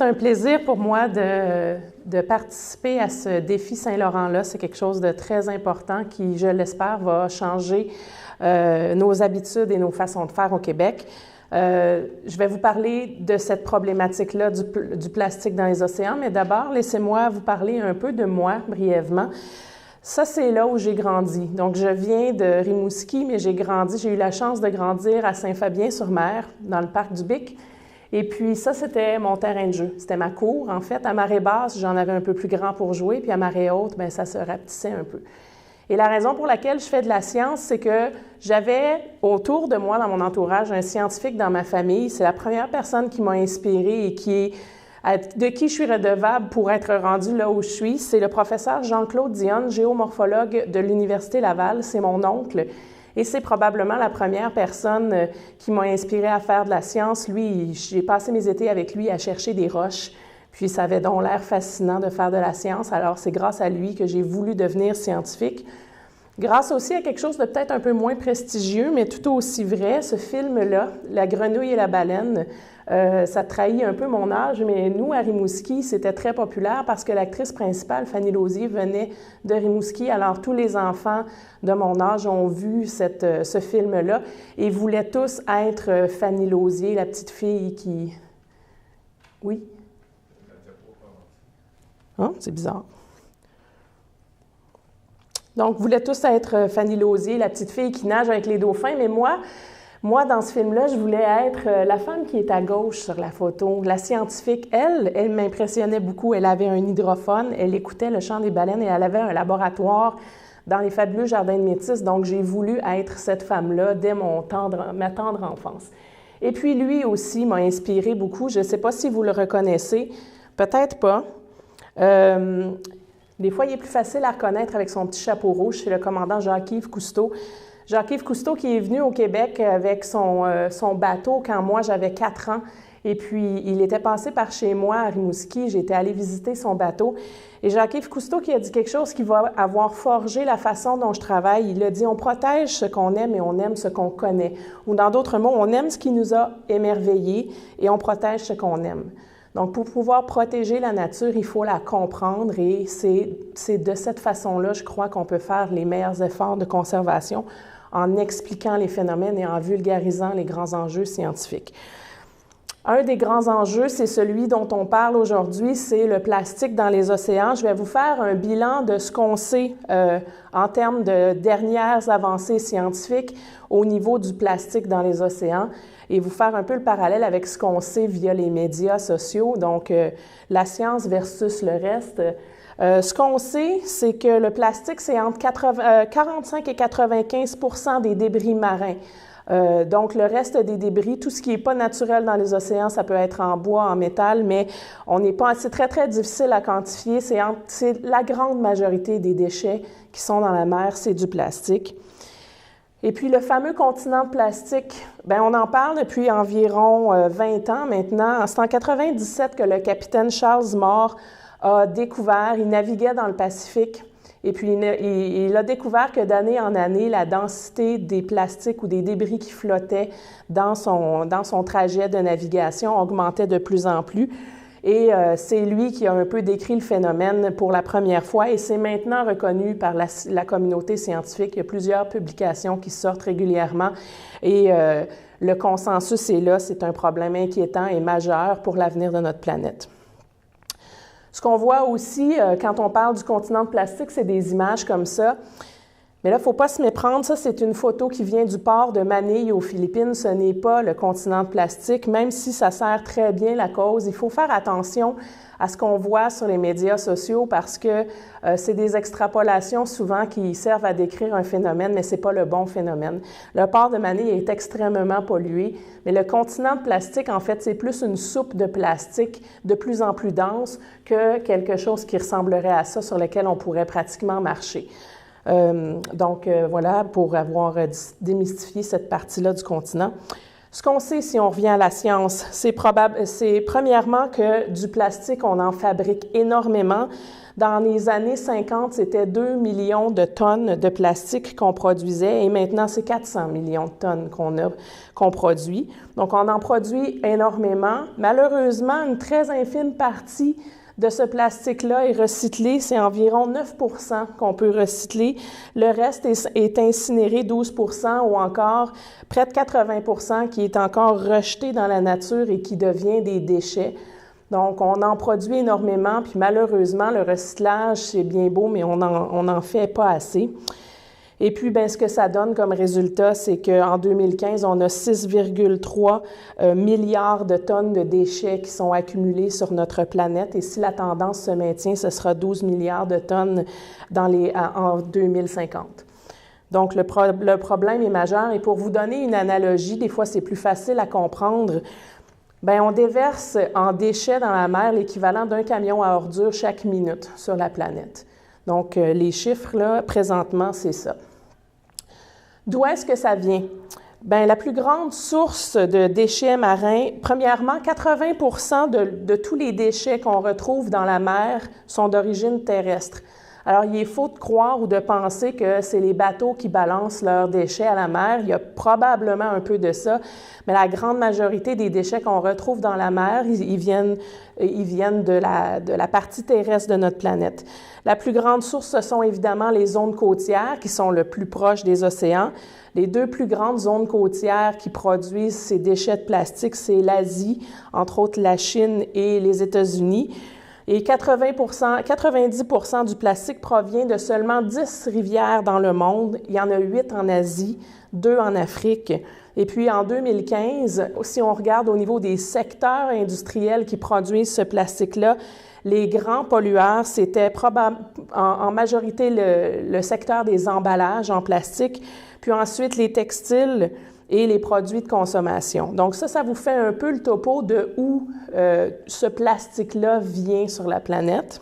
c'est un plaisir pour moi de participer à ce défi Saint-Laurent-là. C'est quelque chose de très important qui, je l'espère, va changer nos habitudes et nos façons de faire au Québec. Je vais vous parler de cette problématique-là du plastique dans les océans, mais d'abord, laissez-moi vous parler un peu de moi, brièvement. Ça, c'est là où j'ai grandi. Donc, je viens de Rimouski, mais j'ai eu la chance de grandir à Saint-Fabien-sur-Mer, dans le parc du Bic. Et puis ça, c'était mon terrain de jeu. C'était ma cour, en fait. À marée basse, j'en avais un peu plus grand pour jouer, puis à marée haute, bien, ça se rapetissait un peu. Et la raison pour laquelle je fais de la science, c'est que j'avais autour de moi, dans mon entourage, un scientifique dans ma famille. C'est la première personne qui m'a inspirée et de qui je suis redevable pour être rendue là où je suis. C'est le professeur Jean-Claude Dionne, géomorphologue de l'Université Laval. C'est mon oncle. Et c'est probablement la première personne qui m'a inspirée à faire de la science. Lui, j'ai passé mes étés avec lui à chercher des roches. Puis ça avait donc l'air fascinant de faire de la science. Alors c'est grâce à lui que j'ai voulu devenir scientifique. Grâce aussi à quelque chose de peut-être un peu moins prestigieux, mais tout aussi vrai, ce film-là, La grenouille et la baleine, ça trahit un peu mon âge, mais nous, à Rimouski, c'était très populaire parce que l'actrice principale, Fanny Lausier, venait de Rimouski. Alors, tous les enfants de mon âge ont vu ce film-là et voulaient tous être Fanny Lausier, la petite fille qui... Oui? Ah, c'est bizarre. Donc, voulaient tous être Fanny Lausier, la petite fille qui nage avec les dauphins, mais moi, dans ce film-là, je voulais être la femme qui est à gauche sur la photo. La scientifique, elle m'impressionnait beaucoup. Elle avait un hydrophone, elle écoutait le chant des baleines et elle avait un laboratoire dans les fabuleux jardins de Métis. Donc, j'ai voulu être cette femme-là dès ma tendre enfance. Et puis, lui aussi m'a inspiré beaucoup. Je ne sais pas si vous le reconnaissez, peut-être pas. Des fois, il est plus facile à reconnaître avec son petit chapeau rouge. C'est le commandant Jacques-Yves Cousteau. Jacques-Yves Cousteau qui est venu au Québec avec son bateau quand moi, j'avais 4 ans. Et puis, il était passé par chez moi à Rimouski. J'étais allée visiter son bateau. Et Jacques-Yves Cousteau qui a dit quelque chose qui va avoir forgé la façon dont je travaille. Il a dit « On protège ce qu'on aime et on aime ce qu'on connaît. » Ou dans d'autres mots, on aime ce qui nous a émerveillés et on protège ce qu'on aime. Donc, pour pouvoir protéger la nature, il faut la comprendre et c'est de cette façon-là, je crois, qu'on peut faire les meilleurs efforts de conservation en expliquant les phénomènes et en vulgarisant les grands enjeux scientifiques. Un des grands enjeux, c'est celui dont on parle aujourd'hui, c'est le plastique dans les océans. Je vais vous faire un bilan de ce qu'on sait en termes de dernières avancées scientifiques au niveau du plastique dans les océans et vous faire un peu le parallèle avec ce qu'on sait via les médias sociaux, donc la science versus le reste. Ce qu'on sait, c'est que le plastique, c'est entre 45 et 95 % des débris marins. Donc, le reste des débris, tout ce qui n'est pas naturel dans les océans, ça peut être en bois, en métal, mais c'est très, très difficile à quantifier. C'est la grande majorité des déchets qui sont dans la mer, c'est du plastique. Et puis, le fameux continent de plastique, bien, on en parle depuis environ 20 ans maintenant. C'est en 1997 que le capitaine Charles Moore a découvert, il naviguait dans le Pacifique, et puis il a découvert que d'année en année, la densité des plastiques ou des débris qui flottaient dans son trajet de navigation augmentait de plus en plus. Et c'est lui qui a un peu décrit le phénomène pour la première fois et c'est maintenant reconnu par la communauté scientifique. Il y a plusieurs publications qui sortent régulièrement et le consensus est là, c'est un problème inquiétant et majeur pour l'avenir de notre planète. Ce qu'on voit aussi quand on parle du continent de plastique, c'est des images comme ça. Mais là, il ne faut pas se méprendre. Ça, c'est une photo qui vient du port de Manille aux Philippines. Ce n'est pas le continent de plastique, même si ça sert très bien la cause. Il faut faire attention à ce qu'on voit sur les médias sociaux parce que c'est des extrapolations souvent qui servent à décrire un phénomène, mais ce n'est pas le bon phénomène. Le port de Manille est extrêmement pollué, mais le continent de plastique, en fait, c'est plus une soupe de plastique de plus en plus dense que quelque chose qui ressemblerait à ça sur lequel on pourrait pratiquement marcher. Voilà, pour avoir démystifié cette partie-là du continent. Ce qu'on sait, si on revient à la science, c'est premièrement que du plastique, on en fabrique énormément. Dans les années 50, c'était 2 millions de tonnes de plastique qu'on produisait et maintenant, c'est 400 millions de tonnes qu'on produit. Donc, on en produit énormément. Malheureusement, une très infime partie de ce plastique-là est recyclé. C'est environ 9 % qu'on peut recycler. Le reste est incinéré, 12 % ou encore près de 80 % qui est encore rejeté dans la nature et qui devient des déchets. Donc, on en produit énormément, puis malheureusement, le recyclage, c'est bien beau, mais on n'en fait pas assez. Et puis, bien, ce que ça donne comme résultat, c'est qu'en 2015, on a 6,3 milliards de tonnes de déchets qui sont accumulés sur notre planète. Et si la tendance se maintient, ce sera 12 milliards de tonnes en 2050. Donc, le problème est majeur. Et pour vous donner une analogie, des fois, c'est plus facile à comprendre. Bien, on déverse en déchets dans la mer l'équivalent d'un camion à ordures chaque minute sur la planète. Donc, les chiffres, là, présentement, c'est ça. D'où est-ce que ça vient? Bien, la plus grande source de déchets marins, premièrement, 80 % de tous les déchets qu'on retrouve dans la mer sont d'origine terrestre. Alors, il est faux de croire ou de penser que c'est les bateaux qui balancent leurs déchets à la mer. Il y a probablement un peu de ça, mais la grande majorité des déchets qu'on retrouve dans la mer, ils viennent de la partie terrestre de notre planète. La plus grande source, ce sont évidemment les zones côtières qui sont le plus proches des océans. Les deux plus grandes zones côtières qui produisent ces déchets de plastique, c'est l'Asie, entre autres la Chine et les États-Unis. Et 90 % du plastique provient de seulement 10 rivières dans le monde. Il y en a 8 en Asie, 2 en Afrique. Et puis en 2015, si on regarde au niveau des secteurs industriels qui produisent ce plastique-là, les grands pollueurs, c'était en majorité le secteur des emballages en plastique, puis ensuite les textiles et les produits de consommation. Donc ça vous fait un peu le topo de où ce plastique-là vient sur la planète.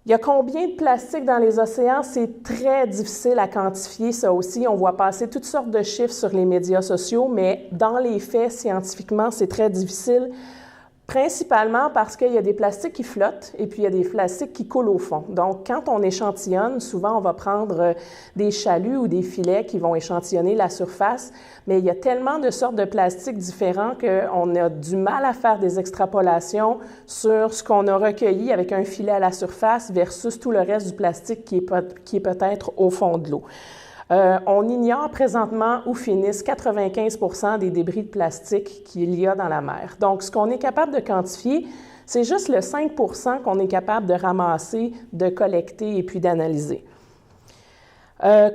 Il y a combien de plastique dans les océans? C'est très difficile à quantifier, ça aussi. On voit passer toutes sortes de chiffres sur les médias sociaux, mais dans les faits, scientifiquement, c'est très difficile. Principalement parce qu'il y a des plastiques qui flottent et puis il y a des plastiques qui coulent au fond. Donc, quand on échantillonne, souvent on va prendre des chaluts ou des filets qui vont échantillonner la surface, mais il y a tellement de sortes de plastiques différents qu'on a du mal à faire des extrapolations sur ce qu'on a recueilli avec un filet à la surface versus tout le reste du plastique qui est peut-être au fond de l'eau. On ignore présentement où finissent 95 % des débris de plastique qu'il y a dans la mer. Donc, ce qu'on est capable de quantifier, c'est juste le 5 % qu'on est capable de ramasser, de collecter et puis d'analyser.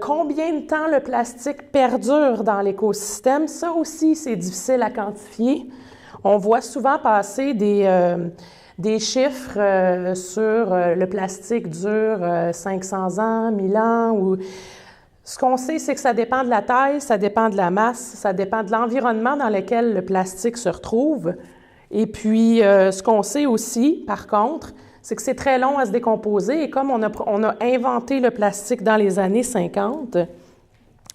Combien de temps le plastique perdure dans l'écosystème? Ça aussi, c'est difficile à quantifier. On voit souvent passer des chiffres sur le plastique dure 500 ans, 1000 ans ou... Ce qu'on sait, c'est que ça dépend de la taille, ça dépend de la masse, ça dépend de l'environnement dans lequel le plastique se retrouve. Et puis, ce qu'on sait aussi, par contre, c'est que c'est très long à se décomposer. Et comme on a inventé le plastique dans les années 50,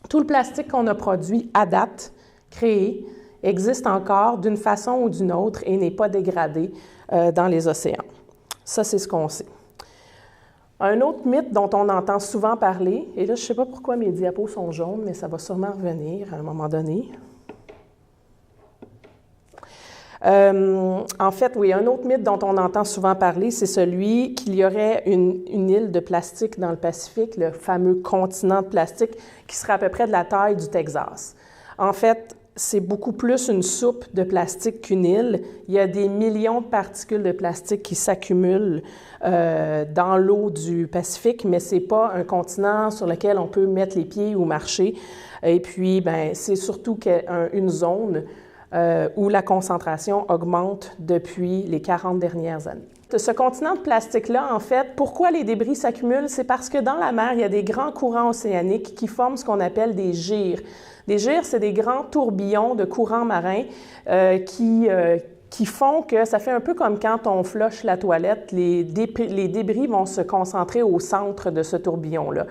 tout le plastique qu'on a produit à date, créé, existe encore d'une façon ou d'une autre et n'est pas dégradé dans les océans. Ça, c'est ce qu'on sait. Un autre mythe dont on entend souvent parler, et là, je ne sais pas pourquoi mes diapos sont jaunes, mais ça va sûrement revenir à un moment donné. En fait, oui, un autre mythe dont on entend souvent parler, c'est celui qu'il y aurait une île de plastique dans le Pacifique, le fameux continent de plastique, qui serait à peu près de la taille du Texas. En fait, c'est beaucoup plus une soupe de plastique qu'une île. Il y a des millions de particules de plastique qui s'accumulent dans l'eau du Pacifique, mais ce n'est pas un continent sur lequel on peut mettre les pieds ou marcher. Et puis, bien, c'est surtout une zone où la concentration augmente depuis les 40 dernières années. Ce continent de plastique-là, en fait, pourquoi les débris s'accumulent? C'est parce que dans la mer, il y a des grands courants océaniques qui forment ce qu'on appelle des gyres. Des gyres, c'est des grands tourbillons de courants marins qui font que ça fait un peu comme quand on flush la toilette, les débris vont se concentrer au centre de ce tourbillon-là.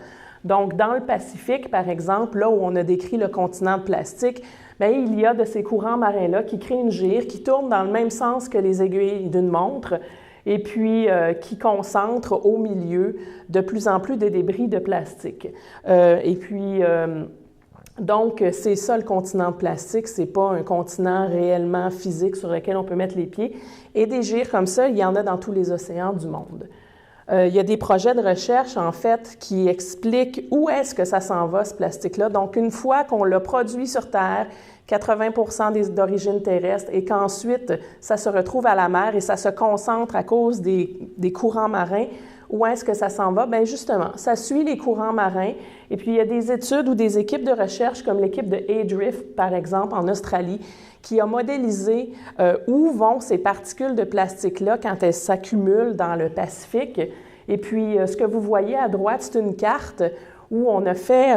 Donc, dans le Pacifique, par exemple, là où on a décrit le continent de plastique, bien, il y a de ces courants marins-là qui créent une gyre qui tourne dans le même sens que les aiguilles d'une montre. et puis qui concentre au milieu de plus en plus de débris de plastique. Donc, c'est ça le continent de plastique, c'est pas un continent réellement physique sur lequel on peut mettre les pieds. Et des gires comme ça, il y en a dans tous les océans du monde. Il y a des projets de recherche, en fait, qui expliquent où est-ce que ça s'en va, ce plastique-là. Donc, une fois qu'on l'a produit sur Terre, 80% d'origine terrestre, et qu'ensuite, ça se retrouve à la mer et ça se concentre à cause des courants marins, où est-ce que ça s'en va? Bien, justement, ça suit les courants marins. Et puis, il y a des études ou des équipes de recherche, comme l'équipe de A-Drift, par exemple, en Australie, qui a modélisé où vont ces particules de plastique-là quand elles s'accumulent dans le Pacifique. Et puis, ce que vous voyez à droite, c'est une carte où on a fait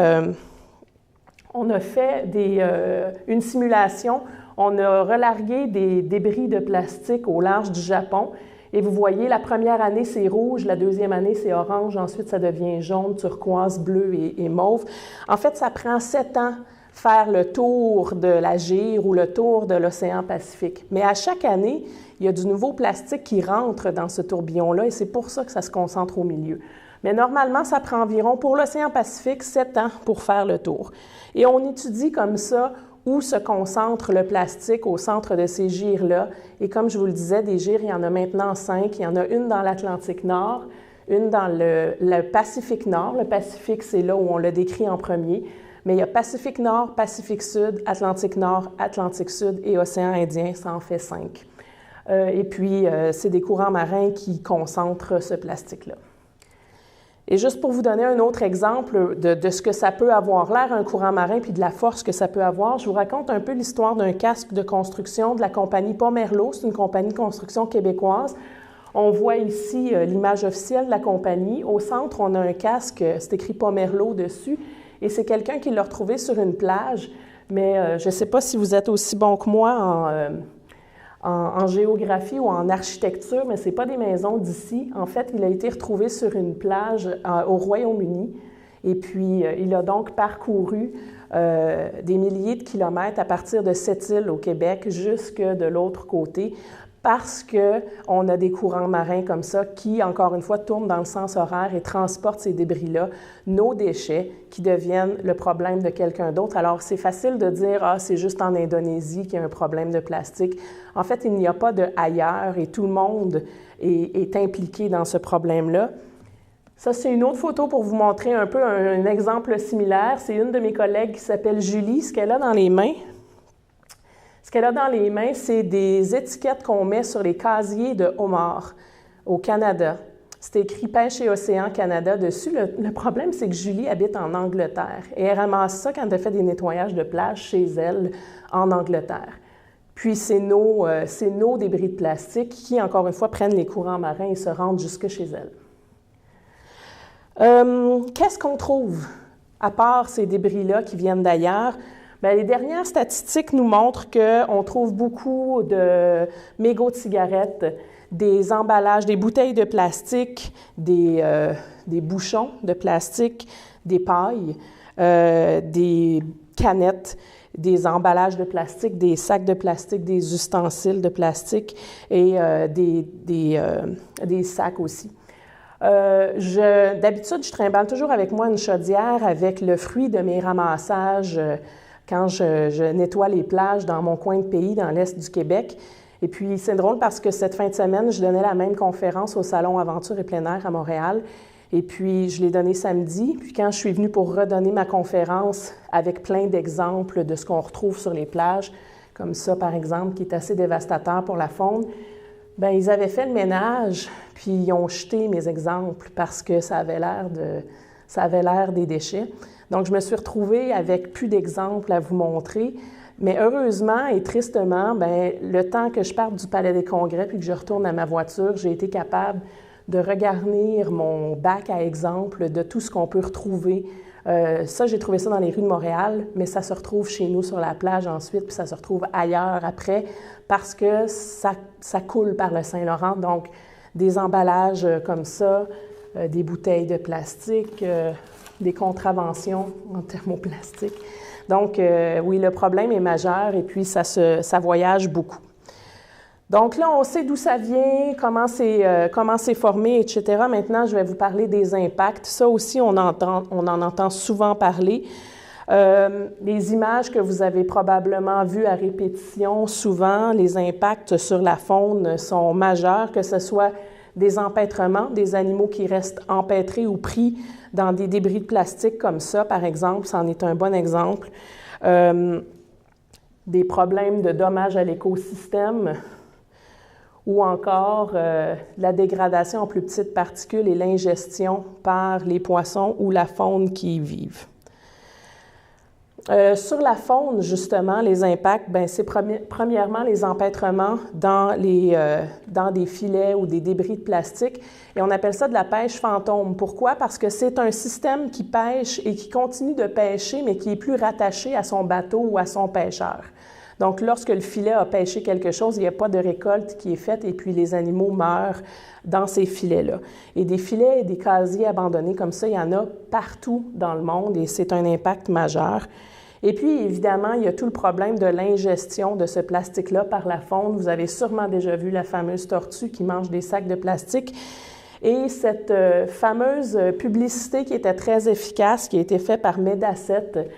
une simulation. On a relargué des débris de plastique au large du Japon. Et vous voyez, la première année, c'est rouge, la deuxième année, c'est orange, ensuite, ça devient jaune, turquoise, bleu et mauve. En fait, ça prend 7 ans faire le tour de la gire ou le tour de l'océan Pacifique. Mais à chaque année, il y a du nouveau plastique qui rentre dans ce tourbillon-là et c'est pour ça que ça se concentre au milieu. Mais normalement, ça prend environ, pour l'océan Pacifique, 7 ans pour faire le tour. Et on étudie comme ça où se concentre le plastique au centre de ces gires-là. Et comme je vous le disais, des gires, il y en a maintenant 5. Il y en a une dans l'Atlantique Nord, une dans le Pacifique Nord. Le Pacifique, c'est là où on l'a décrit en premier. Mais il y a Pacifique Nord, Pacifique Sud, Atlantique Nord, Atlantique Sud et Océan Indien, ça en fait 5. Et puis, c'est des courants marins qui concentrent ce plastique-là. Et juste pour vous donner un autre exemple de ce que ça peut avoir l'air, un courant marin, puis de la force que ça peut avoir, je vous raconte un peu l'histoire d'un casque de construction de la compagnie Pomerleau. C'est une compagnie de construction québécoise. On voit ici l'image officielle de la compagnie. Au centre, on a un casque, c'est écrit Pomerleau dessus. Et c'est quelqu'un qui l'a retrouvé sur une plage, mais je ne sais pas si vous êtes aussi bon que moi en géographie ou en architecture, mais ce n'est pas des maisons d'ici. En fait, il a été retrouvé sur une plage au Royaume-Uni. Et puis, il a donc parcouru des milliers de kilomètres à partir de cette île au Québec jusque de l'autre côté, parce qu'on a des courants marins comme ça qui, encore une fois, tournent dans le sens horaire et transportent ces débris-là, nos déchets, qui deviennent le problème de quelqu'un d'autre. Alors, c'est facile de dire « Ah, c'est juste en Indonésie qu'il y a un problème de plastique ». En fait, il n'y a pas de ailleurs et tout le monde est impliqué dans ce problème-là. Ça, c'est une autre photo pour vous montrer un peu un exemple similaire. C'est une de mes collègues qui s'appelle Julie. Ce qu'elle a dans les mains, c'est des étiquettes qu'on met sur les casiers de homards au Canada. C'est écrit « Pêche et Océan Canada » dessus. Le problème, c'est que Julie habite en Angleterre et elle ramasse ça quand elle fait des nettoyages de plage chez elle en Angleterre. Puis, c'est nos débris de plastique qui, encore une fois, prennent les courants marins et se rendent jusque chez elle. Qu'est-ce qu'on trouve, à part ces débris-là qui viennent d'ailleurs? Bien, les dernières statistiques nous montrent qu'on trouve beaucoup de mégots de cigarettes, des emballages, des bouteilles de plastique, des bouchons de plastique, des pailles, des canettes, des emballages de plastique, des sacs de plastique, des ustensiles de plastique et des sacs aussi. D'habitude, je trimballe toujours avec moi une chaudière avec le fruit de mes ramassages quand je nettoie les plages dans mon coin de pays, dans l'Est du Québec. Et puis, c'est drôle parce que cette fin de semaine, je donnais la même conférence au Salon Aventure et plein air à Montréal. Et puis, je l'ai donnée samedi. Puis, quand je suis venue pour redonner ma conférence avec plein d'exemples de ce qu'on retrouve sur les plages, comme ça, par exemple, qui est assez dévastateur pour la faune, bien, ils avaient fait le ménage, puis ils ont jeté mes exemples parce que ça avait l'air des déchets. Donc, je me suis retrouvée avec plus d'exemples à vous montrer. Mais heureusement et tristement, bien, le temps que je parte du Palais des Congrès puis que je retourne à ma voiture, j'ai été capable de regarnir mon bac à exemples de tout ce qu'on peut retrouver. Ça, j'ai trouvé ça dans les rues de Montréal, mais ça se retrouve chez nous sur la plage ensuite, puis ça se retrouve ailleurs après, parce que ça coule par le Saint-Laurent. Donc, des emballages comme ça, des bouteilles de plastique, des contraventions en thermoplastique. Donc, oui, le problème est majeur et puis ça voyage beaucoup. Donc là, on sait d'où ça vient, comment c'est formé, etc. Maintenant, je vais vous parler des impacts. Ça aussi, on en entend souvent parler. Les images que vous avez probablement vues à répétition, souvent, les impacts sur la faune sont majeurs, que ce soit des empêtrements, des animaux qui restent empêtrés ou pris dans des débris de plastique comme ça, par exemple, c'en est un bon exemple. Des problèmes de dommages à l'écosystème ou encore la dégradation en plus petites particules et l'ingestion par les poissons ou la faune qui y vivent. Sur la faune, justement, les impacts, c'est premièrement les empêtrements dans des filets ou des débris de plastique. Et on appelle ça de la pêche fantôme. Pourquoi? Parce que c'est un système qui pêche et qui continue de pêcher, mais qui est plus rattaché à son bateau ou à son pêcheur. Donc, lorsque le filet a pêché quelque chose, il n'y a pas de récolte qui est faite et puis les animaux meurent dans ces filets-là. Et des filets et des casiers abandonnés comme ça, il y en a partout dans le monde et c'est un impact majeur. Et puis, évidemment, il y a tout le problème de l'ingestion de ce plastique-là par la faune. Vous avez sûrement déjà vu la fameuse tortue qui mange des sacs de plastique. Et cette fameuse publicité qui était très efficace, qui a été faite par Mediaset,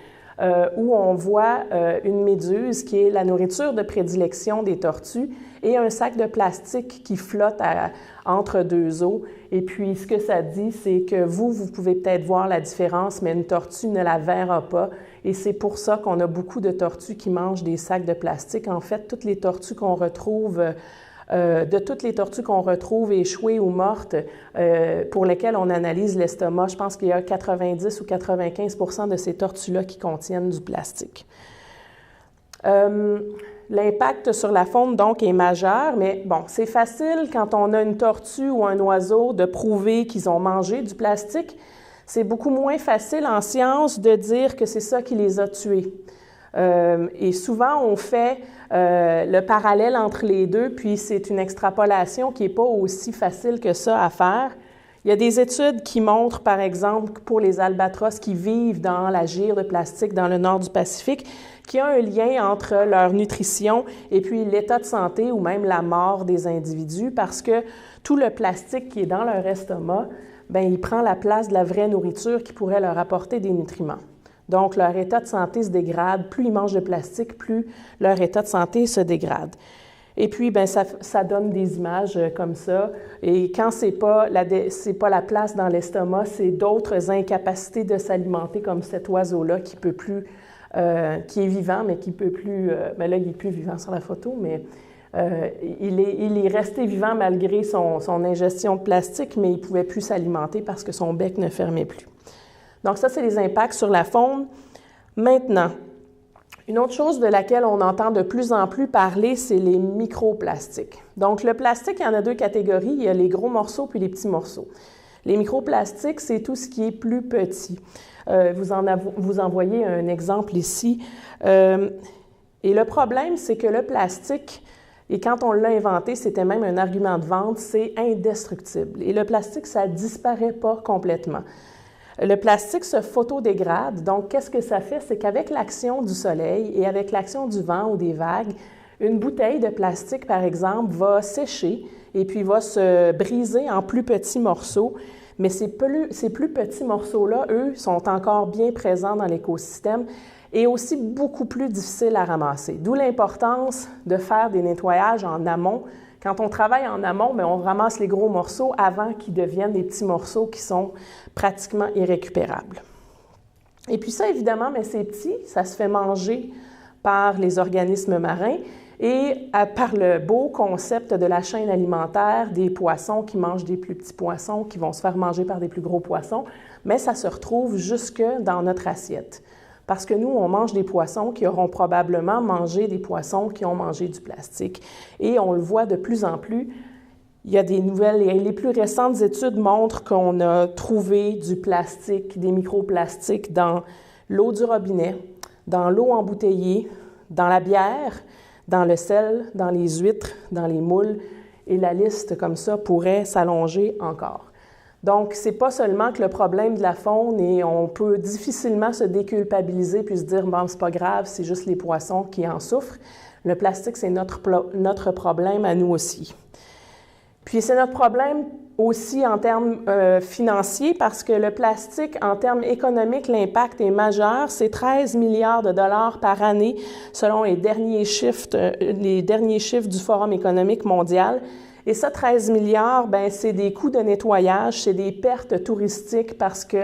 où on voit une méduse qui est la nourriture de prédilection des tortues et un sac de plastique qui flotte entre deux eaux. Et puis, ce que ça dit, c'est que vous pouvez peut-être voir la différence, mais une tortue ne la verra pas. Et c'est pour ça qu'on a beaucoup de tortues qui mangent des sacs de plastique. En fait, toutes les tortues qu'on retrouve échouées ou mortes, pour lesquelles on analyse l'estomac, je pense qu'il y a 90 ou 95% de ces tortues-là qui contiennent du plastique. L'impact sur la faune, donc, est majeur, mais bon, c'est facile quand on a une tortue ou un oiseau de prouver qu'ils ont mangé du plastique. C'est beaucoup moins facile en science de dire que c'est ça qui les a tués. Et souvent, on fait le parallèle entre les deux, puis c'est une extrapolation qui n'est pas aussi facile que ça à faire. Il y a des études qui montrent, par exemple, pour les albatros qui vivent dans la gire de plastique dans le nord du Pacifique, qu'il y a un lien entre leur nutrition et puis l'état de santé ou même la mort des individus parce que tout le plastique qui est dans leur estomac, il prend la place de la vraie nourriture qui pourrait leur apporter des nutriments. Donc, leur état de santé se dégrade. Plus ils mangent de plastique, plus leur état de santé se dégrade. Et puis, ça donne des images comme ça. Et quand c'est pas la place dans l'estomac, c'est d'autres incapacités de s'alimenter, comme cet oiseau-là qui peut plus, qui est vivant, mais qui peut plus. Là, il n'est plus vivant sur la photo, mais il est resté vivant malgré son ingestion de plastique, mais il ne pouvait plus s'alimenter parce que son bec ne fermait plus. Donc, ça, c'est les impacts sur la faune. Maintenant, une autre chose de laquelle on entend de plus en plus parler, c'est les microplastiques. Donc, le plastique, il y en a deux catégories. Il y a les gros morceaux puis les petits morceaux. Les microplastiques, c'est tout ce qui est plus petit. Vous en voyez un exemple ici. Et le problème, c'est que le plastique, et quand on l'a inventé, c'était même un argument de vente, c'est indestructible. Et le plastique, ça ne disparaît pas complètement. Le plastique se photodégrade, donc qu'est-ce que ça fait? C'est qu'avec l'action du soleil et avec l'action du vent ou des vagues, une bouteille de plastique, par exemple, va sécher et puis va se briser en plus petits morceaux. Mais ces plus petits morceaux-là, eux, sont encore bien présents dans l'écosystème et aussi beaucoup plus difficiles à ramasser. D'où l'importance de faire des nettoyages en amont. Quand on travaille en amont, on ramasse les gros morceaux avant qu'ils deviennent des petits morceaux qui sont pratiquement irrécupérables. Et puis ça, évidemment, c'est petit, ça se fait manger par les organismes marins et par le beau concept de la chaîne alimentaire des poissons qui mangent des plus petits poissons qui vont se faire manger par des plus gros poissons, mais ça se retrouve jusque dans notre assiette. Parce que nous, on mange des poissons qui auront probablement mangé des poissons qui ont mangé du plastique. Et on le voit de plus en plus. Il y a des nouvelles, et les plus récentes études montrent qu'on a trouvé du plastique, des microplastiques dans l'eau du robinet, dans l'eau embouteillée, dans la bière, dans le sel, dans les huîtres, dans les moules. Et la liste comme ça pourrait s'allonger encore. Donc, ce n'est pas seulement que le problème de la faune et on peut difficilement se déculpabiliser puis se dire « bon, c'est pas grave, c'est juste les poissons qui en souffrent ». Le plastique, c'est notre problème à nous aussi. Puis c'est notre problème aussi en termes financiers parce que le plastique, en termes économiques, l'impact est majeur. C'est 13 milliards de dollars par année selon les derniers chiffres du Forum économique mondial. Et ça, 13 milliards, ben c'est des coûts de nettoyage, c'est des pertes touristiques parce que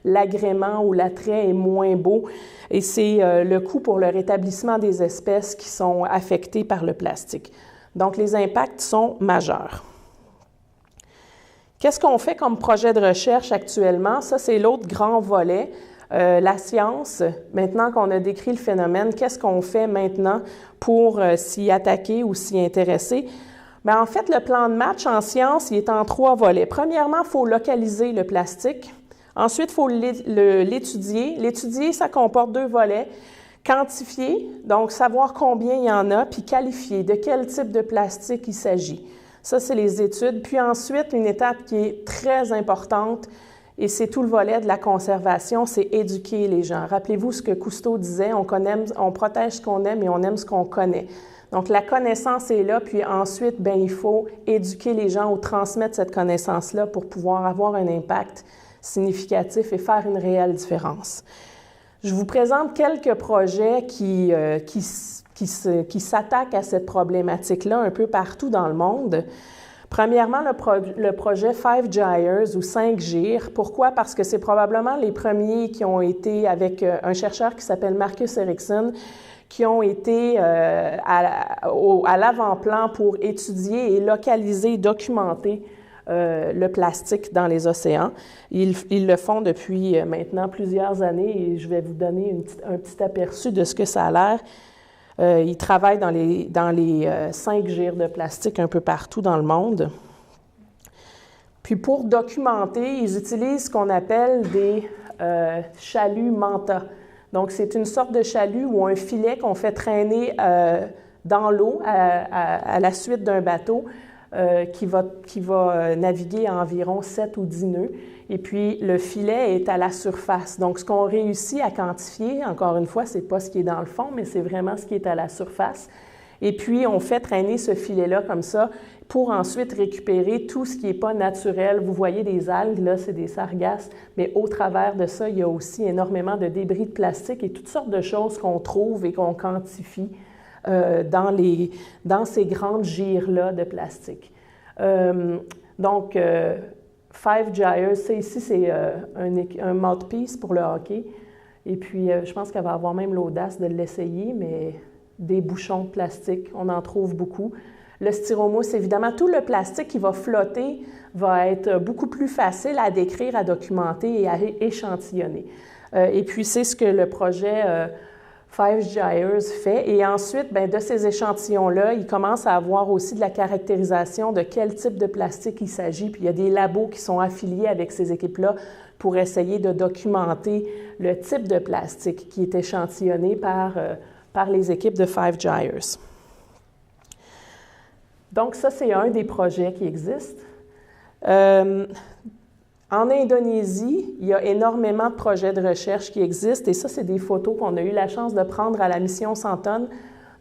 l'agrément ou l'attrait est moins beau. Et c'est le coût pour le rétablissement des espèces qui sont affectées par le plastique. Donc, les impacts sont majeurs. Qu'est-ce qu'on fait comme projet de recherche actuellement? Ça, c'est l'autre grand volet. La science, maintenant qu'on a décrit le phénomène, qu'est-ce qu'on fait maintenant pour s'y attaquer ou s'y intéresser? Bien, en fait, le plan de match en science, il est en 3 volets. Premièrement, il faut localiser le plastique. Ensuite, il faut l'étudier. L'étudier, ça comporte 2 volets. Quantifier, donc savoir combien il y en a, puis qualifier de quel type de plastique il s'agit. Ça, c'est les études. Puis ensuite, une étape qui est très importante, et c'est tout le volet de la conservation, c'est éduquer les gens. Rappelez-vous ce que Cousteau disait, on protège ce qu'on aime et on aime ce qu'on connaît. Donc, la connaissance est là, puis ensuite, bien, il faut éduquer les gens ou transmettre cette connaissance-là pour pouvoir avoir un impact significatif et faire une réelle différence. Je vous présente quelques projets qui s'attaquent à cette problématique-là un peu partout dans le monde. Premièrement, le projet 5 Gyres ou 5 gyres. Pourquoi? Parce que c'est probablement les premiers qui ont été avec un chercheur qui s'appelle Marcus Ericsson, qui ont été à l'avant-plan pour étudier et localiser, documenter le plastique dans les océans. Ils le font depuis maintenant plusieurs années et je vais vous donner un petit aperçu de ce que ça a l'air. Ils travaillent dans les 5 gyres de plastique un peu partout dans le monde. Puis pour documenter, ils utilisent ce qu'on appelle des chaluts manta. Donc, c'est une sorte de chalut ou un filet qu'on fait traîner dans l'eau à la suite d'un bateau qui va naviguer à environ 7 ou 10 nœuds. Et puis, le filet est à la surface. Donc, ce qu'on réussit à quantifier, encore une fois, ce n'est pas ce qui est dans le fond, mais c'est vraiment ce qui est à la surface. Et puis, on fait traîner ce filet-là comme ça pour ensuite récupérer tout ce qui n'est pas naturel. Vous voyez des algues, là, c'est des sargasses, mais au travers de ça, il y a aussi énormément de débris de plastique et toutes sortes de choses qu'on trouve et qu'on quantifie dans ces grandes gyres-là de plastique. Donc, 5 Gyres, ici, c'est un mouthpiece pour le hockey. Et puis, je pense qu'elle va avoir même l'audace de l'essayer, mais des bouchons de plastique, on en trouve beaucoup. Le styromousse, évidemment, tout le plastique qui va flotter va être beaucoup plus facile à décrire, à documenter et à échantillonner. Et puis, c'est ce que le projet 5 Gyres fait. Et ensuite, bien, de ces échantillons-là, il commence à avoir aussi de la caractérisation de quel type de plastique il s'agit. Puis, il y a des labos qui sont affiliés avec ces équipes-là pour essayer de documenter le type de plastique qui est échantillonné par les équipes de 5 Gyres. Donc, ça, c'est un des projets qui existent. En Indonésie, il y a énormément de projets de recherche qui existent et ça, c'est des photos qu'on a eu la chance de prendre à la mission 100 tonnes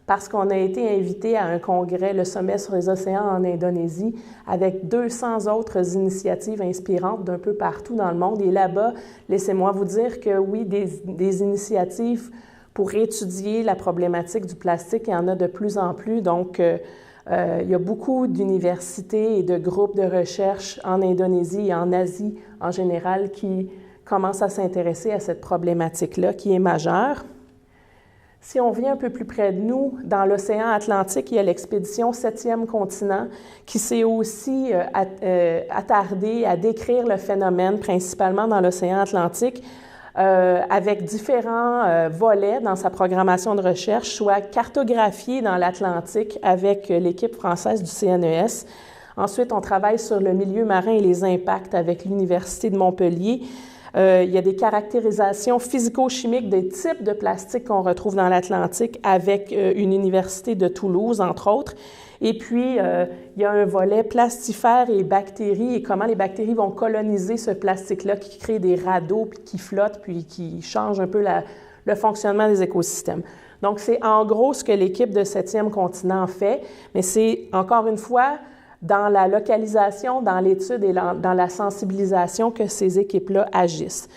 parce qu'on a été invité à un congrès, le Sommet sur les océans en Indonésie, avec 200 autres initiatives inspirantes d'un peu partout dans le monde. Et là-bas, laissez-moi vous dire que oui, des initiatives pour étudier la problématique du plastique, il y en a de plus en plus. Donc, il y a beaucoup d'universités et de groupes de recherche en Indonésie et en Asie en général qui commencent à s'intéresser à cette problématique-là qui est majeure. Si on vient un peu plus près de nous, dans l'océan Atlantique, il y a l'expédition 7e continent qui s'est aussi attardée à décrire le phénomène, principalement dans l'océan Atlantique, avec différents volets dans sa programmation de recherche, soit cartographié dans l'Atlantique avec l'équipe française du CNES. Ensuite, on travaille sur le milieu marin et les impacts avec l'Université de Montpellier. Il y a des caractérisations physico-chimiques des types de plastique qu'on retrouve dans l'Atlantique avec une université de Toulouse, entre autres. Et puis, il y a un volet plastifères et bactéries et comment les bactéries vont coloniser ce plastique-là qui crée des radeaux, puis qui flottent, puis qui changent un peu le fonctionnement des écosystèmes. Donc, c'est en gros ce que l'équipe de 7e continent fait, mais c'est encore une fois dans la localisation, dans l'étude et dans la sensibilisation que ces équipes-là agissent.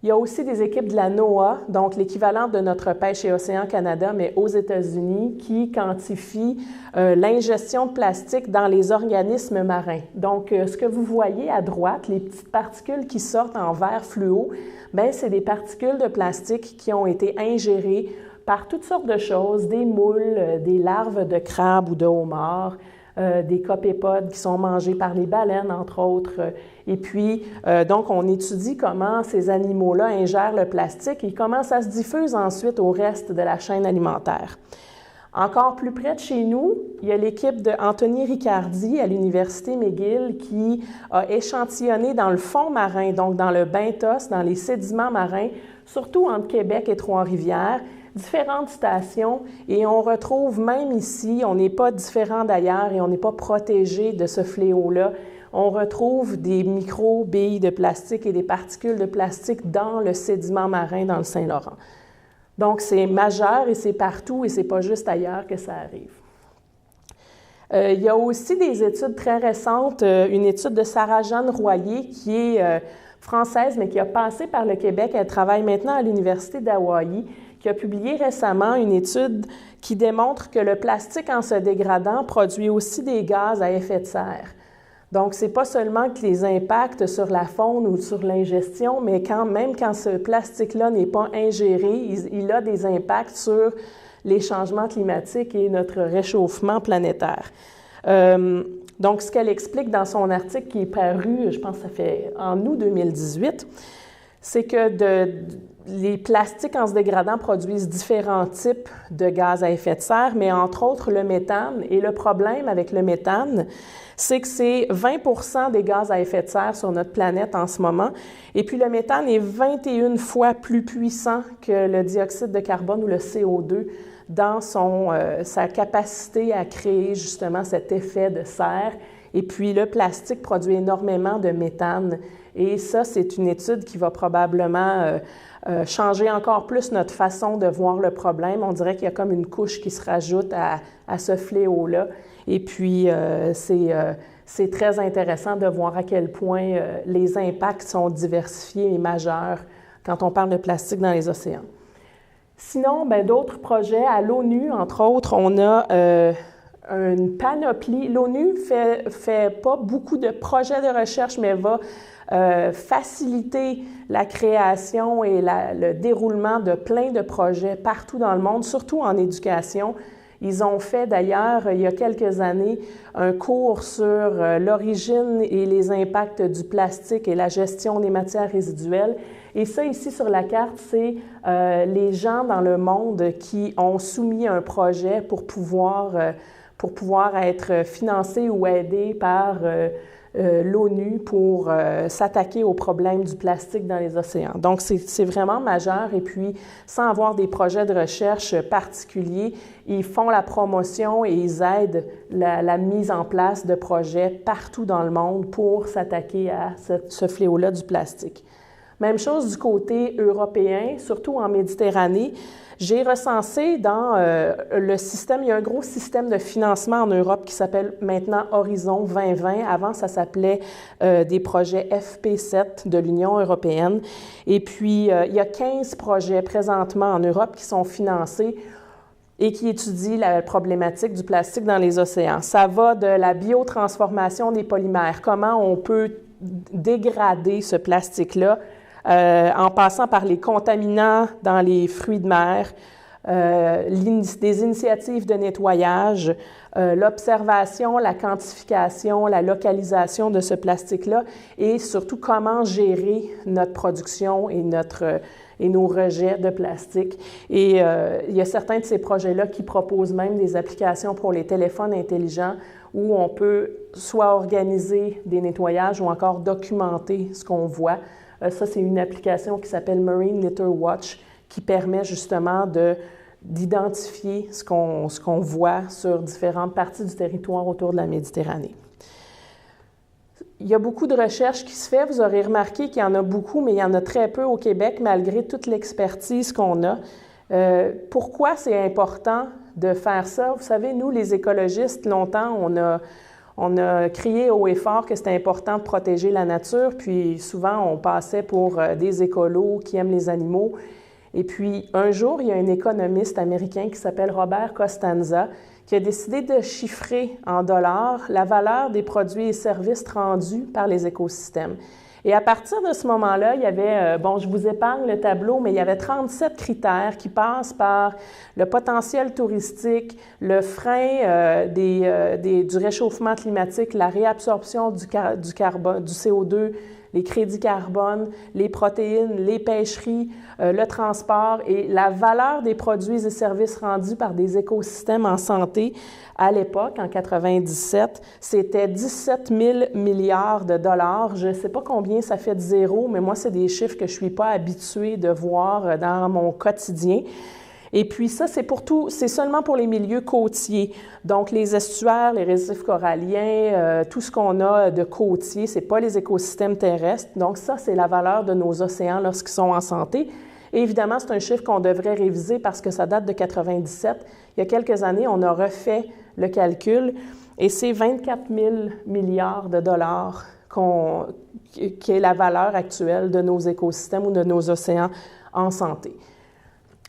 Il y a aussi des équipes de la NOAA, donc l'équivalent de notre Pêche et Océan Canada, mais aux États-Unis, qui quantifient l'ingestion de plastique dans les organismes marins. Donc, ce que vous voyez à droite, les petites particules qui sortent en vert fluo, bien, c'est des particules de plastique qui ont été ingérées par toutes sortes de choses, des moules, des larves de crabes ou de homards, des copépodes qui sont mangés par les baleines, entre autres. Et puis, donc, on étudie comment ces animaux-là ingèrent le plastique et comment ça se diffuse ensuite au reste de la chaîne alimentaire. Encore plus près de chez nous, il y a l'équipe de Anthony Riccardi à l'Université McGill qui a échantillonné dans le fond marin, donc dans le benthos, dans les sédiments marins, surtout entre Québec et Trois-Rivières, différentes stations, et on retrouve même ici, on n'est pas différent d'ailleurs et on n'est pas protégé de ce fléau-là. On retrouve des micro-billes de plastique et des particules de plastique dans le sédiment marin dans le Saint-Laurent. Donc, c'est majeur et c'est partout et c'est pas juste ailleurs que ça arrive. Il y a aussi des études très récentes, une étude de Sarah-Jeanne Royer qui est française mais qui a passé par le Québec. Elle travaille maintenant à l'Université d'Hawaï, qui a publié récemment une étude qui démontre que le plastique, en se dégradant, produit aussi des gaz à effet de serre. Donc, ce n'est pas seulement que les impacts sur la faune ou sur l'ingestion, mais même quand ce plastique-là n'est pas ingéré, il a des impacts sur les changements climatiques et notre réchauffement planétaire. Donc, ce qu'elle explique dans son article qui est paru, je pense que ça fait en août 2018, c'est que les plastiques en se dégradant produisent différents types de gaz à effet de serre, mais entre autres le méthane. Et le problème avec le méthane, c'est que c'est 20 des gaz à effet de serre sur notre planète en ce moment. Et puis le méthane est 21 fois plus puissant que le dioxyde de carbone ou le CO2 dans sa capacité à créer justement cet effet de serre. Et puis le plastique produit énormément de méthane. Et ça, c'est une étude qui va probablement changer encore plus notre façon de voir le problème. On dirait qu'il y a comme une couche qui se rajoute à ce fléau-là. Et puis, c'est très intéressant de voir à quel point les impacts sont diversifiés et majeurs quand on parle de plastique dans les océans. Sinon, bien, d'autres projets à l'ONU, entre autres, on a une panoplie. L'ONU fait pas beaucoup de projets de recherche, mais va faciliter la création et le déroulement de plein de projets partout dans le monde, surtout en éducation. Ils ont fait d'ailleurs, il y a quelques années, un cours sur l'origine et les impacts du plastique et la gestion des matières résiduelles. Et ça, ici sur la carte, c'est les gens dans le monde qui ont soumis un projet pour pouvoir être financés ou aidés par l'ONU pour s'attaquer au problème du plastique dans les océans. Donc, c'est vraiment majeur. Et puis, sans avoir des projets de recherche particuliers, ils font la promotion et ils aident la mise en place de projets partout dans le monde pour s'attaquer à ce fléau-là du plastique. Même chose du côté européen, surtout en Méditerranée. J'ai recensé dans le système, il y a un gros système de financement en Europe qui s'appelle maintenant Horizon 2020. Avant, ça s'appelait des projets FP7 de l'Union européenne. Et puis, il y a 15 projets présentement en Europe qui sont financés et qui étudient la problématique du plastique dans les océans. Ça va de la biotransformation des polymères, comment on peut dégrader ce plastique-là, en passant par les contaminants dans les fruits de mer, des initiatives de nettoyage, l'observation, la quantification, la localisation de ce plastique-là et surtout comment gérer notre production et nos rejets de plastique. Et il y a certains de ces projets-là qui proposent même des applications pour les téléphones intelligents où on peut soit organiser des nettoyages ou encore documenter ce qu'on voit. Ça, c'est une application qui s'appelle Marine Litter Watch qui permet justement d'identifier ce qu'on voit sur différentes parties du territoire autour de la Méditerranée. Il y a beaucoup de recherches qui se fait. Vous aurez remarqué qu'il y en a beaucoup, mais il y en a très peu au Québec, malgré toute l'expertise qu'on a. Pourquoi c'est important de faire ça? Vous savez, nous, les écologistes, longtemps, on a crié haut et fort que c'était important de protéger la nature, puis souvent, on passait pour des écolos qui aiment les animaux. Et puis, un jour, il y a un économiste américain qui s'appelle Robert Costanza qui a décidé de chiffrer en dollars la valeur des produits et services rendus par les écosystèmes. Et à partir de ce moment-là, il y avait, je vous épargne le tableau, mais il y avait 37 critères qui passent par le potentiel touristique, le frein du réchauffement climatique, la réabsorption du CO2, les crédits carbone, les protéines, les pêcheries, le transport et la valeur des produits et services rendus par des écosystèmes en santé. À l'époque, en 97, c'était 17 000 milliards de dollars. Je ne sais pas combien ça fait de zéro, mais moi, c'est des chiffres que je ne suis pas habituée de voir dans mon quotidien. Et puis ça, c'est seulement pour les milieux côtiers. Donc, les estuaires, les récifs coralliens, tout ce qu'on a de côtier, ce n'est pas les écosystèmes terrestres. Donc, ça, c'est la valeur de nos océans lorsqu'ils sont en santé. Et évidemment, c'est un chiffre qu'on devrait réviser parce que ça date de 97. Il y a quelques années, on a refait le calcul et c'est 24 000 milliards de dollars qui est la valeur actuelle de nos écosystèmes ou de nos océans en santé.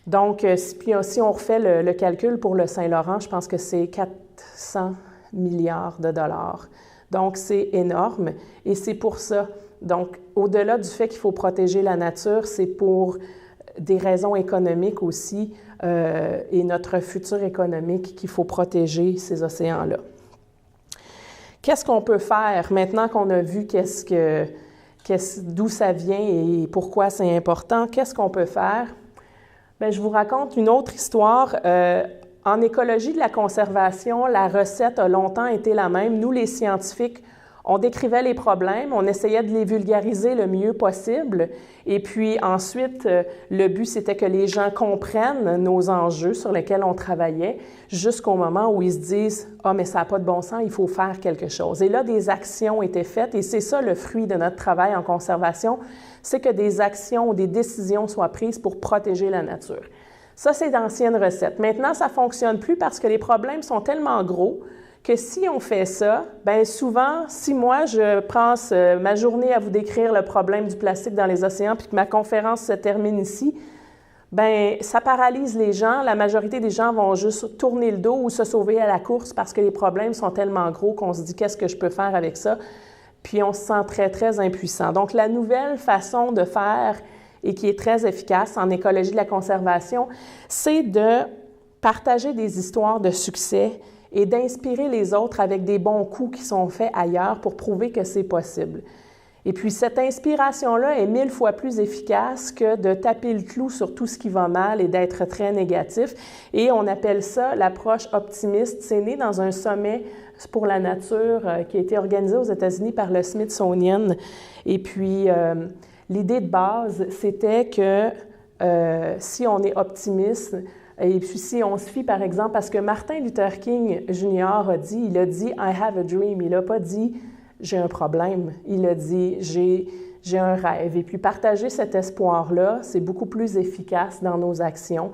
Donc, si on refait le calcul pour le Saint-Laurent, je pense que c'est 400 milliards de dollars. Donc, c'est énorme et c'est pour ça. Donc, au-delà du fait qu'il faut protéger la nature, c'est pour des raisons économiques aussi et notre futur économique qu'il faut protéger ces océans-là. Qu'est-ce qu'on peut faire maintenant qu'on a vu d'où ça vient et pourquoi c'est important? Qu'est-ce qu'on peut faire? Bien, je vous raconte une autre histoire. En écologie de la conservation, la recette a longtemps été la même. Nous, les scientifiques, on décrivait les problèmes, on essayait de les vulgariser le mieux possible. Et puis ensuite, le but, c'était que les gens comprennent nos enjeux sur lesquels on travaillait jusqu'au moment où ils se disent « Ah, mais ça n'a pas de bon sens, il faut faire quelque chose ». Et là, des actions étaient faites et c'est ça le fruit de notre travail en conservation, c'est que des actions ou des décisions soient prises pour protéger la nature. Ça, c'est d'anciennes recettes. Maintenant, ça ne fonctionne plus parce que les problèmes sont tellement gros que si on fait ça, bien souvent, si moi, je passe ma journée à vous décrire le problème du plastique dans les océans puis que ma conférence se termine ici, bien, ça paralyse les gens. La majorité des gens vont juste tourner le dos ou se sauver à la course parce que les problèmes sont tellement gros qu'on se dit « Qu'est-ce que je peux faire avec ça? » Puis on se sent très, très impuissant. Donc, la nouvelle façon de faire et qui est très efficace en écologie de la conservation, c'est de partager des histoires de succès et d'inspirer les autres avec des bons coups qui sont faits ailleurs pour prouver que c'est possible. Et puis, cette inspiration-là est 1000 fois plus efficace que de taper le clou sur tout ce qui va mal et d'être très négatif. Et on appelle ça l'approche optimiste. C'est né dans un sommet pour la nature qui a été organisé aux États-Unis par le Smithsonian. Et puis, l'idée de base, c'était que si on est optimiste, et puis si on se fie par exemple, parce que Martin Luther King Jr. a dit « I have a dream », il n'a pas dit « j'ai un problème », il a dit « j'ai un rêve ». Et puis partager cet espoir-là, c'est beaucoup plus efficace dans nos actions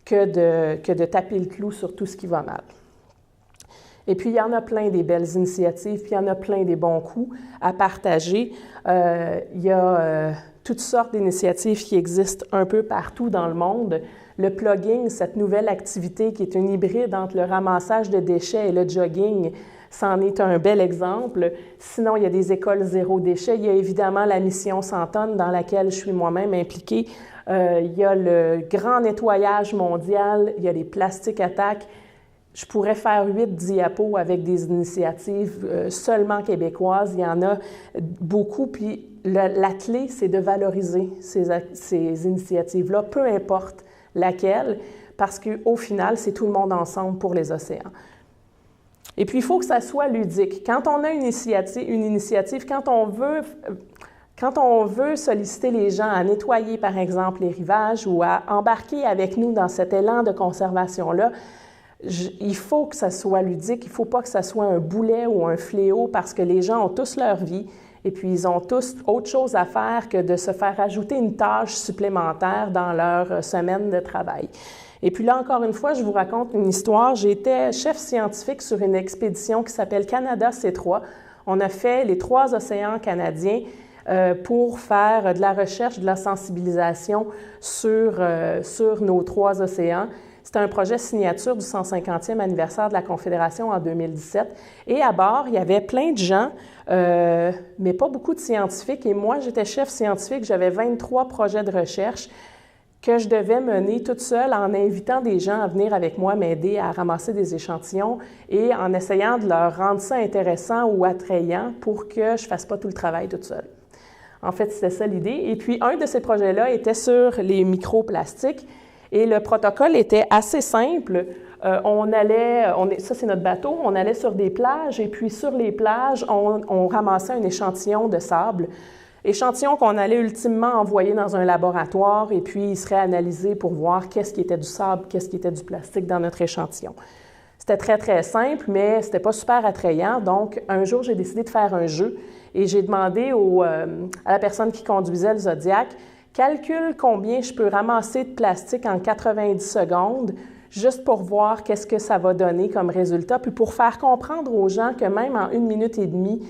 que de taper le clou sur tout ce qui va mal. Et puis, il y en a plein des belles initiatives, puis il y en a plein des bons coups à partager. Il y a toutes sortes d'initiatives qui existent un peu partout dans le monde. Le plugging, cette nouvelle activité qui est une hybride entre le ramassage de déchets et le jogging, c'en est un bel exemple. Sinon, il y a des écoles zéro déchet. Il y a évidemment la mission 100 tonnes dans laquelle je suis moi-même impliquée. Il y a le grand nettoyage mondial. Il y a les plastic attacks. Je pourrais faire 8 diapos avec des initiatives seulement québécoises. Il y en a beaucoup. Puis la clé, c'est de valoriser ces initiatives-là, peu importe laquelle, parce qu'au final, c'est tout le monde ensemble pour les océans. Et puis, il faut que ça soit ludique. Quand on a une initiative, quand on veut solliciter les gens à nettoyer, par exemple, les rivages ou à embarquer avec nous dans cet élan de conservation-là, il faut que ça soit ludique, il ne faut pas que ça soit un boulet ou un fléau parce que les gens ont tous leur vie Et puis, ils ont tous autre chose à faire que de se faire ajouter une tâche supplémentaire dans leur semaine de travail. Et puis là, encore une fois, je vous raconte une histoire. J'étais chef scientifique sur une expédition qui s'appelle Canada C3. On a fait les 3 océans canadiens pour faire de la recherche, de la sensibilisation sur nos 3 océans. C'était un projet signature du 150e anniversaire de la Confédération en 2017. Et à bord, il y avait plein de gens, mais pas beaucoup de scientifiques. Et moi, j'étais chef scientifique, j'avais 23 projets de recherche que je devais mener toute seule en invitant des gens à venir avec moi m'aider à ramasser des échantillons et en essayant de leur rendre ça intéressant ou attrayant pour que je ne fasse pas tout le travail toute seule. En fait, c'était ça l'idée. Et puis, un de ces projets-là était sur les microplastiques. Et le protocole était assez simple. Ça c'est notre bateau, on allait sur des plages et puis sur les plages, on ramassait un échantillon de sable. Échantillon qu'on allait ultimement envoyer dans un laboratoire et puis il serait analysé pour voir qu'est-ce qui était du sable, qu'est-ce qui était du plastique dans notre échantillon. C'était très, très simple, mais c'était pas super attrayant. Donc, un jour, j'ai décidé de faire un jeu et j'ai demandé à la personne qui conduisait le Zodiac, calcule combien je peux ramasser de plastique en 90 secondes, juste pour voir qu'est-ce que ça va donner comme résultat, puis pour faire comprendre aux gens que même en 1 minute et demie,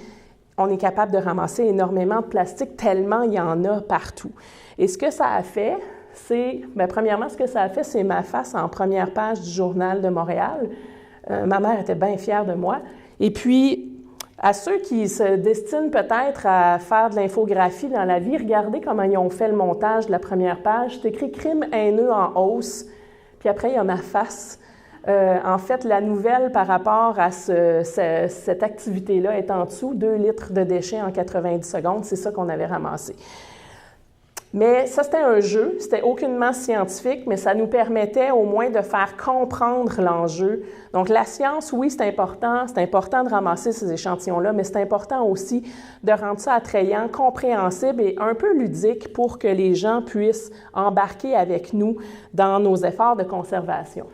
on est capable de ramasser énormément de plastique tellement il y en a partout. Et ce que ça a fait, premièrement, c'est ma face en première page du Journal de Montréal. Ma mère était bien fière de moi. Et puis, à ceux qui se destinent peut-être à faire de l'infographie dans la vie, regardez comment ils ont fait le montage de la première page. C'est écrit « Crime haineux en hausse », puis après, il y a ma face. En fait, la nouvelle par rapport à cette activité-là est en dessous, 2 litres de déchets en 90 secondes, c'est ça qu'on avait ramassé. Mais ça, c'était un jeu, c'était aucunement scientifique, mais ça nous permettait au moins de faire comprendre l'enjeu. Donc, la science, oui, c'est important de ramasser ces échantillons-là, mais c'est important aussi de rendre ça attrayant, compréhensible et un peu ludique pour que les gens puissent embarquer avec nous dans nos efforts de conservation.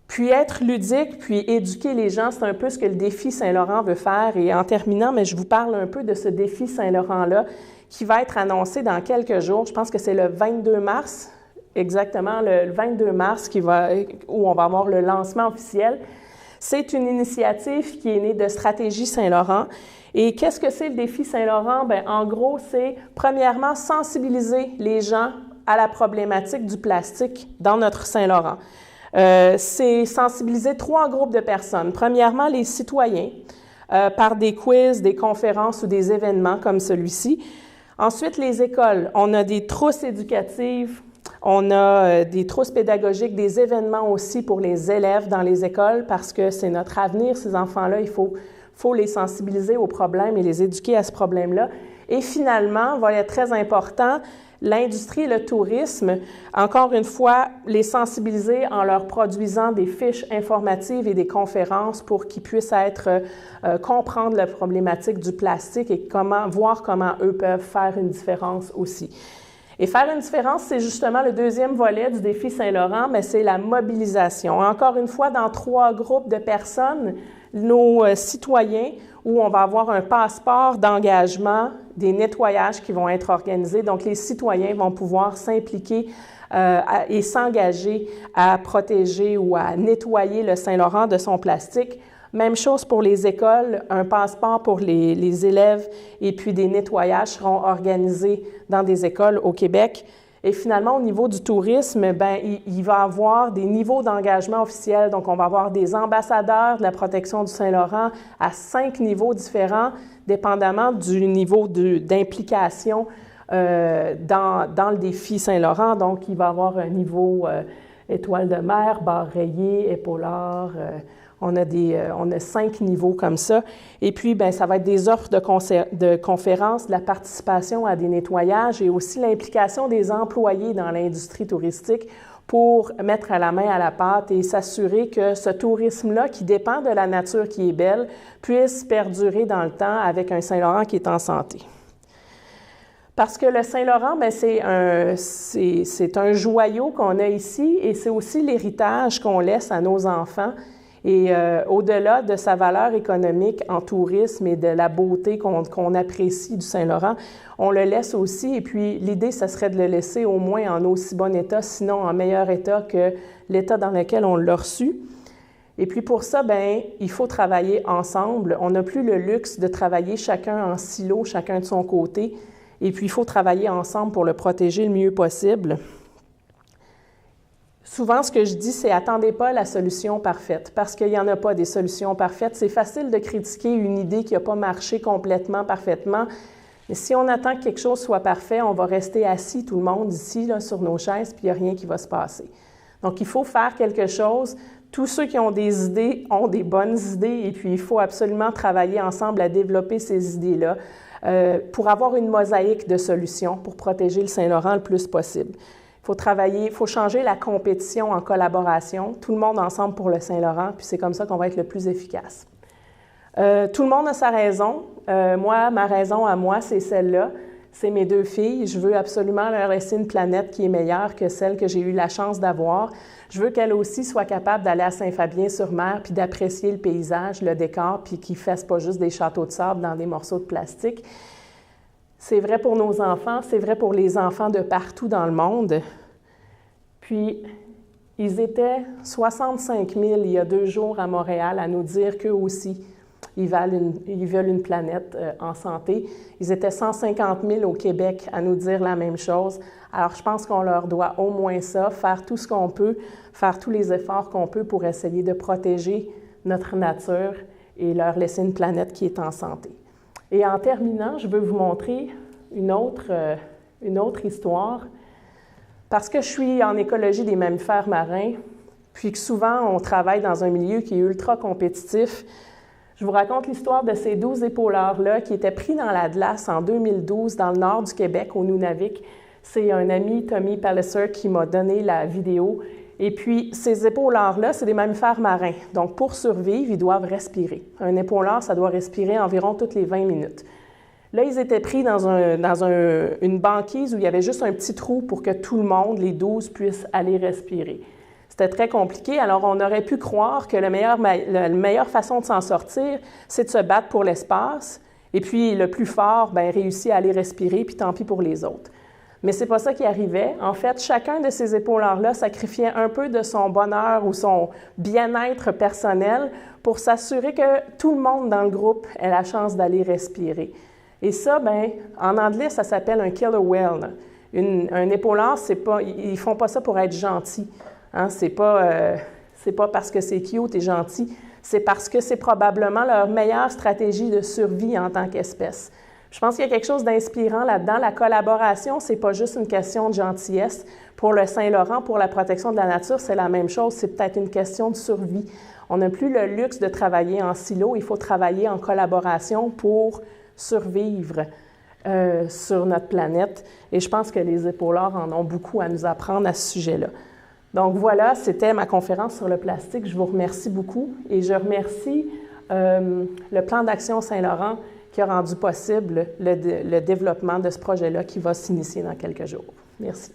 Puis être ludique, puis éduquer les gens, c'est un peu ce que le défi Saint-Laurent veut faire. Et en terminant, mais je vous parle un peu de ce défi Saint-Laurent-là qui va être annoncé dans quelques jours. Je pense que c'est le 22 mars, exactement le 22 mars où on va avoir le lancement officiel. C'est une initiative qui est née de Stratégie Saint-Laurent. Et qu'est-ce que c'est le défi Saint-Laurent? Bien, en gros, c'est premièrement sensibiliser les gens à la problématique du plastique dans notre Saint-Laurent. C'est sensibiliser 3 groupes de personnes. Premièrement, les citoyens, par des quiz, des conférences ou des événements comme celui-ci. Ensuite, les écoles. On a des trousses éducatives, on a des trousses pédagogiques, des événements aussi pour les élèves dans les écoles parce que c'est notre avenir, ces enfants-là. Il faut les sensibiliser aux problèmes et les éduquer à ce problème-là. Et finalement, va être très important, l'industrie et le tourisme, encore une fois, les sensibiliser en leur produisant des fiches informatives et des conférences pour qu'ils puissent comprendre la problématique du plastique et voir comment eux peuvent faire une différence aussi. Et faire une différence, c'est justement le deuxième volet du défi Saint-Laurent, mais c'est la mobilisation. Encore une fois, dans 3 groupes de personnes, nos citoyens, où on va avoir un passeport d'engagement, des nettoyages qui vont être organisés. Donc, les citoyens vont pouvoir s'impliquer et s'engager à protéger ou à nettoyer le Saint-Laurent de son plastique. Même chose pour les écoles, un passeport pour les élèves et puis des nettoyages seront organisés dans des écoles au Québec. Et finalement, au niveau du tourisme, il va y avoir des niveaux d'engagement officiels. Donc, on va avoir des ambassadeurs de la protection du Saint-Laurent à 5 niveaux différents, dépendamment du niveau d'implication dans le défi Saint-Laurent. Donc, il va y avoir un niveau étoile de mer, barre rayée, épaulard. On a 5 niveaux comme ça. Et puis, ça va être des offres de conférences, de la participation à des nettoyages et aussi l'implication des employés dans l'industrie touristique pour mettre la main à la pâte et s'assurer que ce tourisme-là, qui dépend de la nature qui est belle, puisse perdurer dans le temps avec un Saint-Laurent qui est en santé. Parce que le Saint-Laurent, c'est un joyau qu'on a ici et c'est aussi l'héritage qu'on laisse à nos enfants. Et au-delà de sa valeur économique en tourisme et de la beauté qu'on apprécie du Saint-Laurent, on le laisse aussi. Et puis, l'idée, ce serait de le laisser au moins en aussi bon état, sinon en meilleur état que l'état dans lequel on l'a reçu. Et puis pour ça, bien, il faut travailler ensemble. On n'a plus le luxe de travailler chacun en silo, chacun de son côté. Et puis, il faut travailler ensemble pour le protéger le mieux possible. Souvent, ce que je dis, c'est « attendez pas la solution parfaite », parce qu'il n'y en a pas des solutions parfaites. C'est facile de critiquer une idée qui n'a pas marché complètement, parfaitement. Mais si on attend que quelque chose soit parfait, on va rester assis, tout le monde, ici, là, sur nos chaises, puis il n'y a rien qui va se passer. Donc, il faut faire quelque chose. Tous ceux qui ont des idées ont des bonnes idées, et puis il faut absolument travailler ensemble à développer ces idées-là pour avoir une mosaïque de solutions pour protéger le Saint-Laurent le plus possible. Il faut travailler, il faut changer la compétition en collaboration, tout le monde ensemble pour le Saint-Laurent, puis c'est comme ça qu'on va être le plus efficace. Tout le monde a sa raison. Moi, ma raison à moi, c'est celle-là. C'est mes 2 filles. Je veux absolument leur laisser une planète qui est meilleure que celle que j'ai eu la chance d'avoir. Je veux qu'elles aussi soient capables d'aller à Saint-Fabien-sur-Mer puis d'apprécier le paysage, le décor, puis qu'ils ne fassent pas juste des châteaux de sable dans des morceaux de plastique. C'est vrai pour nos enfants, c'est vrai pour les enfants de partout dans le monde. Puis, ils étaient 65 000 il y a 2 jours à Montréal à nous dire qu'eux aussi, ils veulent une planète en santé. Ils étaient 150 000 au Québec à nous dire la même chose. Alors, je pense qu'on leur doit au moins ça, faire tout ce qu'on peut, faire tous les efforts qu'on peut pour essayer de protéger notre nature et leur laisser une planète qui est en santé. Et en terminant, je veux vous montrer une autre histoire. Parce que je suis en écologie des mammifères marins, puis que souvent on travaille dans un milieu qui est ultra compétitif, je vous raconte l'histoire de ces 12 épaulards-là qui étaient pris dans la glace en 2012 dans le nord du Québec, au Nunavik. C'est un ami, Tommy Palliser, qui m'a donné la vidéo. Et puis, ces épaulards-là, c'est des mammifères marins. Donc, pour survivre, ils doivent respirer. Un épaulard, ça doit respirer environ toutes les 20 minutes. Là, ils étaient pris dans une banquise où il y avait juste un petit trou pour que tout le monde, les 12, puissent aller respirer. C'était très compliqué, alors on aurait pu croire que la meilleure façon de s'en sortir, c'est de se battre pour l'espace, et puis le plus fort, bien, réussit à aller respirer, puis tant pis pour les autres. Mais c'est pas ça qui arrivait. En fait, chacun de ces épaulards-là sacrifiait un peu de son bonheur ou son bien-être personnel pour s'assurer que tout le monde dans le groupe ait la chance d'aller respirer. Et ça, bien, en anglais, ça s'appelle un killer whale. Un épaulard, ils font pas ça pour être gentils. Hein? C'est pas parce que c'est cute et gentil, c'est parce que c'est probablement leur meilleure stratégie de survie en tant qu'espèce. Je pense qu'il y a quelque chose d'inspirant là-dedans. La collaboration, c'est pas juste une question de gentillesse. Pour le Saint-Laurent, pour la protection de la nature, c'est la même chose. C'est peut-être une question de survie. On n'a plus le luxe de travailler en silo. Il faut travailler en collaboration pour survivre sur notre planète. Et je pense que les épaulards en ont beaucoup à nous apprendre à ce sujet-là. Donc voilà, c'était ma conférence sur le plastique. Je vous remercie beaucoup et je remercie le plan d'action Saint-Laurent qui a rendu possible le développement de ce projet-là qui va s'initier dans quelques jours. Merci.